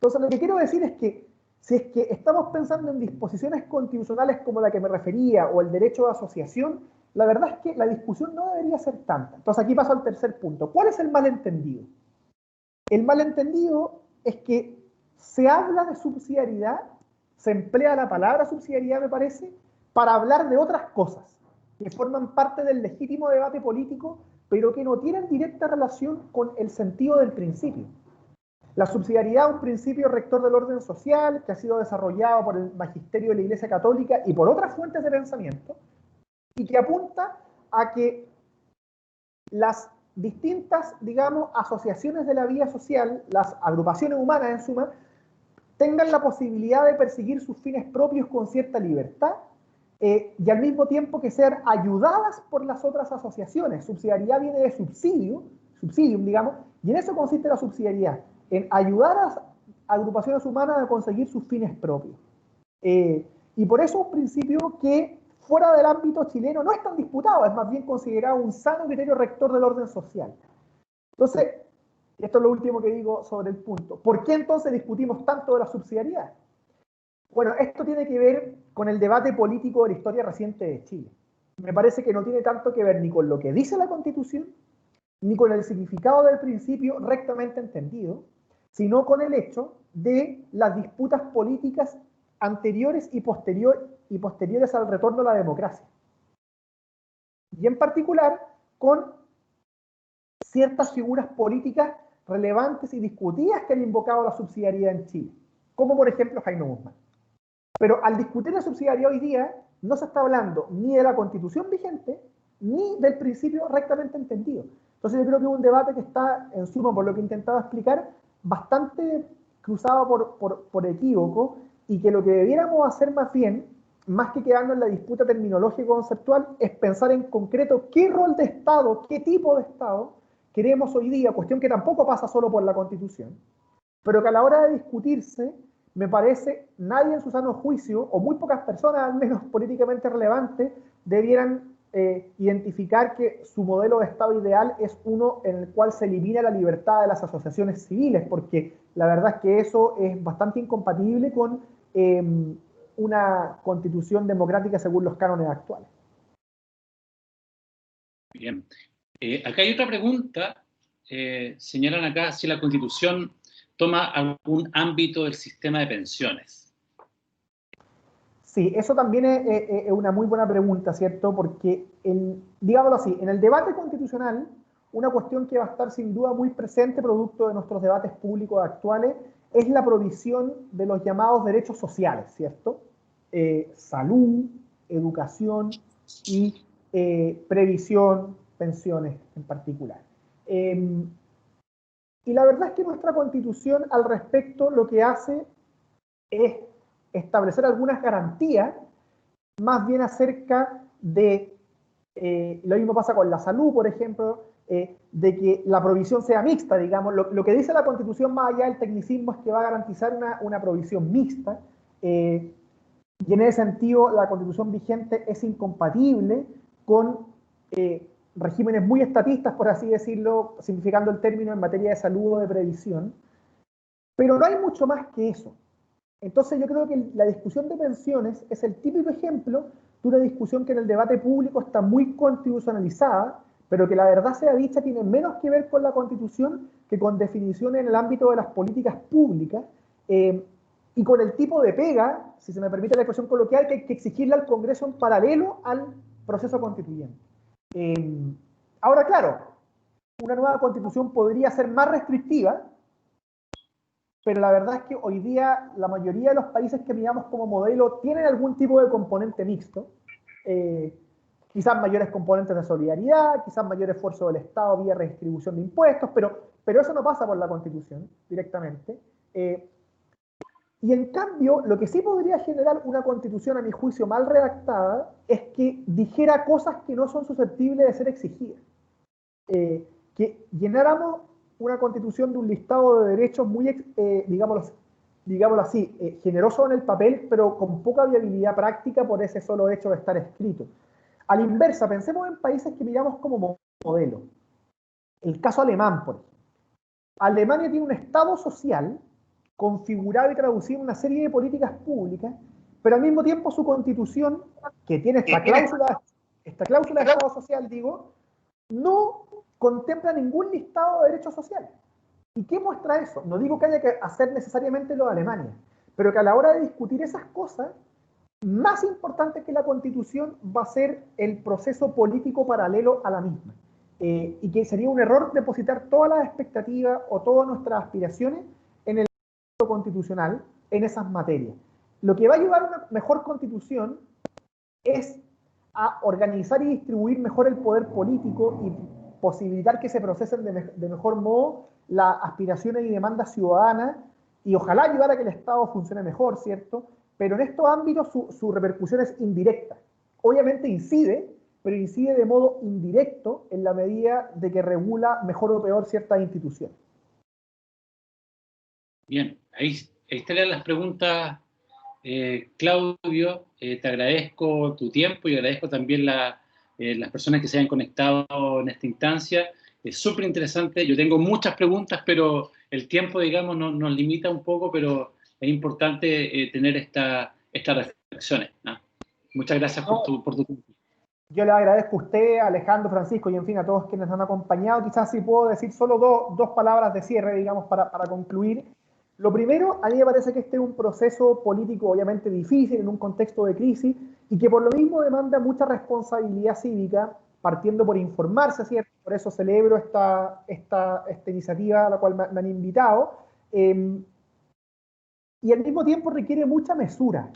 Entonces, lo que quiero decir es que si es que estamos pensando en disposiciones constitucionales como la que me refería, o el derecho de asociación, la verdad es que la discusión no debería ser tanta. Entonces, aquí paso al tercer punto. ¿Cuál es el malentendido? El malentendido es que se habla de subsidiariedad, se emplea la palabra subsidiariedad, me parece, para hablar de otras cosas que forman parte del legítimo debate político pero que no tienen directa relación con el sentido del principio. La subsidiariedad es un principio rector del orden social que ha sido desarrollado por el magisterio de la Iglesia Católica y por otras fuentes de pensamiento, y que apunta a que las distintas, digamos, asociaciones de la vida social, las agrupaciones humanas en suma, tengan la posibilidad de perseguir sus fines propios con cierta libertad y al mismo tiempo que sean ayudadas por las otras asociaciones. Subsidiariedad viene de subsidium, digamos, y en eso consiste la subsidiariedad, en ayudar a agrupaciones humanas a conseguir sus fines propios. Y por eso un principio que fuera del ámbito chileno no es tan disputado, es más bien considerado un sano criterio rector del orden social. Entonces, esto es lo último que digo sobre el punto. ¿Por qué entonces discutimos tanto de la subsidiariedad? Bueno, esto tiene que ver con el debate político de la historia reciente de Chile. Me parece que no tiene tanto que ver ni con lo que dice la Constitución, ni con el significado del principio rectamente entendido, sino con el hecho de las disputas políticas anteriores y posteriores al retorno a la democracia. Y en particular con ciertas figuras políticas relevantes y discutidas que han invocado la subsidiariedad en Chile, como por ejemplo Jaime Guzmán. Pero al discutir la subsidiariedad hoy día, no se está hablando ni de la Constitución vigente, ni del principio rectamente entendido. Entonces yo creo que es un debate que está, en suma, por lo que intentaba explicar, bastante cruzado por equívoco, y que lo que debiéramos hacer más bien, más que quedarnos en la disputa terminológica y conceptual, es pensar en concreto qué rol de Estado, qué tipo de Estado queremos hoy día, cuestión que tampoco pasa solo por la Constitución, pero que a la hora de discutirse, me parece, nadie en su sano juicio, o muy pocas personas, al menos políticamente relevantes, debieran identificar que su modelo de Estado ideal es uno en el cual se elimina la libertad de las asociaciones civiles, porque la verdad es que eso es bastante incompatible con una constitución democrática según los cánones actuales.
Bien. Acá hay otra pregunta. Señalan acá si la Constitución toma algún ámbito del sistema de pensiones.
Sí, eso también es una muy buena pregunta, ¿cierto? Porque, digámoslo así, en el debate constitucional, una cuestión que va a estar sin duda muy presente, producto de nuestros debates públicos actuales, es la provisión de los llamados derechos sociales, ¿cierto? Salud, educación y previsión, pensiones en particular. Y la verdad es que nuestra Constitución al respecto lo que hace es establecer algunas garantías, más bien acerca de, lo mismo pasa con la salud, por ejemplo, de que la provisión sea mixta, digamos. Lo que dice la Constitución, más allá del tecnicismo, es que va a garantizar una provisión mixta, y en ese sentido la Constitución vigente es incompatible con regímenes muy estatistas, por así decirlo, simplificando el término, en materia de salud o de previsión. Pero no hay mucho más que eso. Entonces yo creo que la discusión de pensiones es el típico ejemplo de una discusión que en el debate público está muy constitucionalizada, pero que la verdad sea dicha tiene menos que ver con la Constitución que con definiciones en el ámbito de las políticas públicas, y con el tipo de pega, si se me permite la expresión coloquial, que hay que exigirle al Congreso en paralelo al proceso constituyente. Ahora, claro, una nueva Constitución podría ser más restrictiva, pero la verdad es que hoy día la mayoría de los países que miramos como modelo tienen algún tipo de componente mixto, quizás mayores componentes de solidaridad, quizás mayor esfuerzo del Estado vía redistribución de impuestos, pero eso no pasa por la Constitución directamente. Y en cambio, lo que sí podría generar una Constitución, a mi juicio, mal redactada, es que dijera cosas que no son susceptibles de ser exigidas. Que llenáramos una Constitución de un listado de derechos muy, digámoslo así, generoso en el papel, pero con poca viabilidad práctica por ese solo hecho de estar escrito. A la inversa, pensemos en países que miramos como modelo. El caso alemán, por ejemplo. Alemania tiene un Estado social configurado y traducido en una serie de políticas públicas, pero al mismo tiempo su Constitución, que tiene esta cláusula de Estado social, digo, no contempla ningún listado de derechos sociales. ¿Y qué muestra eso? No digo que haya que hacer necesariamente lo de Alemania, pero que a la hora de discutir esas cosas, más importante que la Constitución va a ser el proceso político paralelo a la misma. y que sería un error depositar todas las expectativas o todas nuestras aspiraciones en el constitucional, en esas materias. Lo que va a ayudar a una mejor constitución es a organizar y distribuir mejor el poder político y posibilitar que se procesen de mejor modo las aspiraciones y demandas ciudadanas, y ojalá ayudar a que el Estado funcione mejor, ¿cierto? Pero en estos ámbitos su repercusión es indirecta. Obviamente incide, pero incide de modo indirecto en la medida de que regula mejor o peor ciertas instituciones.
Bien, ahí estarían las preguntas, Claudio. Te agradezco tu tiempo y agradezco también las personas que se hayan conectado en esta instancia. Es súper interesante. Yo tengo muchas preguntas, pero el tiempo, digamos, nos limita un poco, pero es importante tener estas reflexiones, ¿no? Muchas gracias por tu tiempo.
Yo le agradezco a usted, a Alejandro, Francisco y en fin a todos quienes nos han acompañado. Quizás si puedo decir solo dos palabras de cierre, digamos, para concluir. Lo primero, a mí me parece que este es un proceso político obviamente difícil en un contexto de crisis y que por lo mismo demanda mucha responsabilidad cívica, partiendo por informarse, ¿cierto? Por eso celebro esta iniciativa a la cual me han invitado. Y al mismo tiempo requiere mucha mesura.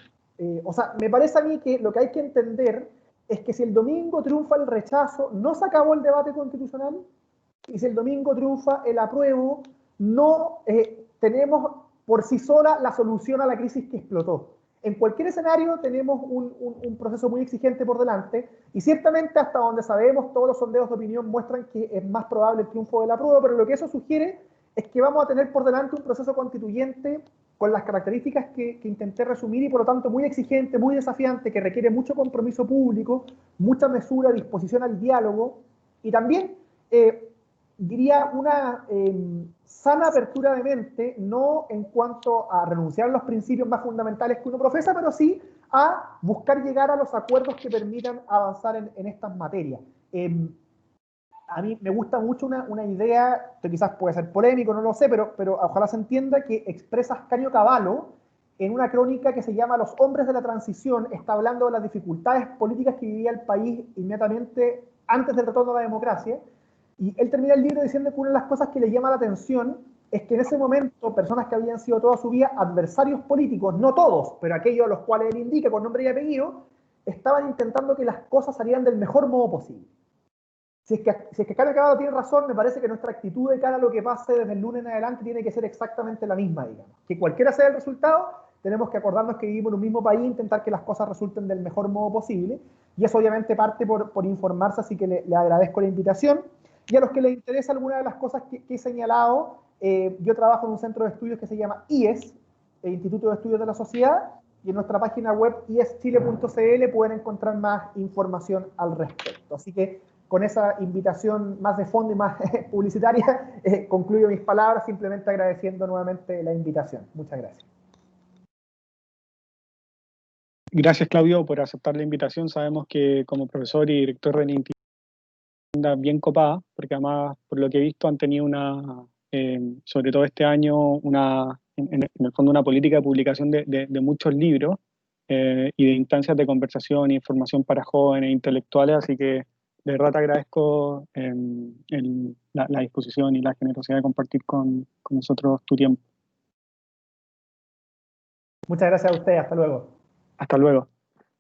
O sea, me parece a mí que lo que hay que entender es que si el domingo triunfa el rechazo, no se acabó el debate constitucional, y si el domingo triunfa el apruebo, no tenemos por sí sola la solución a la crisis que explotó. En cualquier escenario tenemos un proceso muy exigente por delante, y ciertamente hasta donde sabemos todos los sondeos de opinión muestran que es más probable el triunfo del apruebo, pero lo que eso sugiere es que vamos a tener por delante un proceso constituyente con las características que intenté resumir y por lo tanto muy exigente, muy desafiante, que requiere mucho compromiso público, mucha mesura, disposición al diálogo y también, diría, una sana apertura de mente, no en cuanto a renunciar a los principios más fundamentales que uno profesa, pero sí a buscar llegar a los acuerdos que permitan avanzar en estas materias. A mí me gusta mucho una idea, esto quizás puede ser polémico, no lo sé, pero ojalá se entienda, que expresa Ascanio Cavallo en una crónica que se llama Los hombres de la transición. Está hablando de las dificultades políticas que vivía el país inmediatamente antes del retorno a la democracia, y él termina el libro diciendo que una de las cosas que le llama la atención es que en ese momento personas que habían sido toda su vida adversarios políticos, no todos, pero aquellos a los cuales él indica con nombre y apellido, estaban intentando que las cosas salieran del mejor modo posible. Si es que Carlos Cavallo tiene razón, me parece que nuestra actitud de cara a lo que pase desde el lunes en adelante tiene que ser exactamente la misma, digamos. Que cualquiera sea el resultado, tenemos que acordarnos que vivimos en un mismo país e intentar que las cosas resulten del mejor modo posible. Y eso obviamente parte por informarse, así que le agradezco la invitación. Y a los que les interesa alguna de las cosas que he señalado, yo trabajo en un centro de estudios que se llama IES, el Instituto de Estudios de la Sociedad, y en nuestra página web ieschile.cl pueden encontrar más información al respecto. Así que con esa invitación más de fondo y más publicitaria, concluyo mis palabras simplemente agradeciendo nuevamente la invitación. Muchas gracias.
Gracias, Claudio, por aceptar la invitación. Sabemos que como profesor y director de la institución anda bien copada, porque además, por lo que he visto, han tenido sobre todo este año, en el fondo una política de publicación de muchos libros y de instancias de conversación e información para jóvenes e intelectuales, así que de verdad te agradezco la disposición y la generosidad de compartir con nosotros tu tiempo.
Muchas gracias a ustedes, hasta luego.
Hasta luego.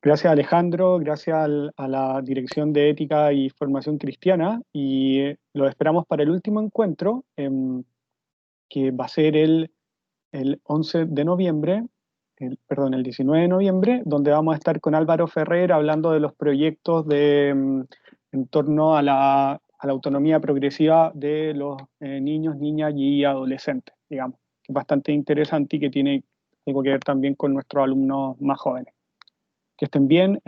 Gracias, Alejandro, gracias a la Dirección de Ética y Formación Cristiana, y los esperamos para el último encuentro, que va a ser el 11 de noviembre, el 19 de noviembre, donde vamos a estar con Álvaro Ferrer hablando de los proyectos en torno a la autonomía progresiva de los niños, niñas y adolescentes, digamos, que es bastante interesante y que tiene algo que ver también con nuestros alumnos más jóvenes. Que estén bien,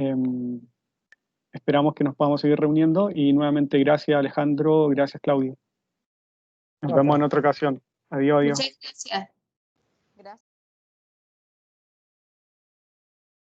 esperamos que nos podamos seguir reuniendo y nuevamente gracias, Alejandro, gracias, Claudio. Nos vemos en otra ocasión. Adiós, adiós.
Muchas gracias.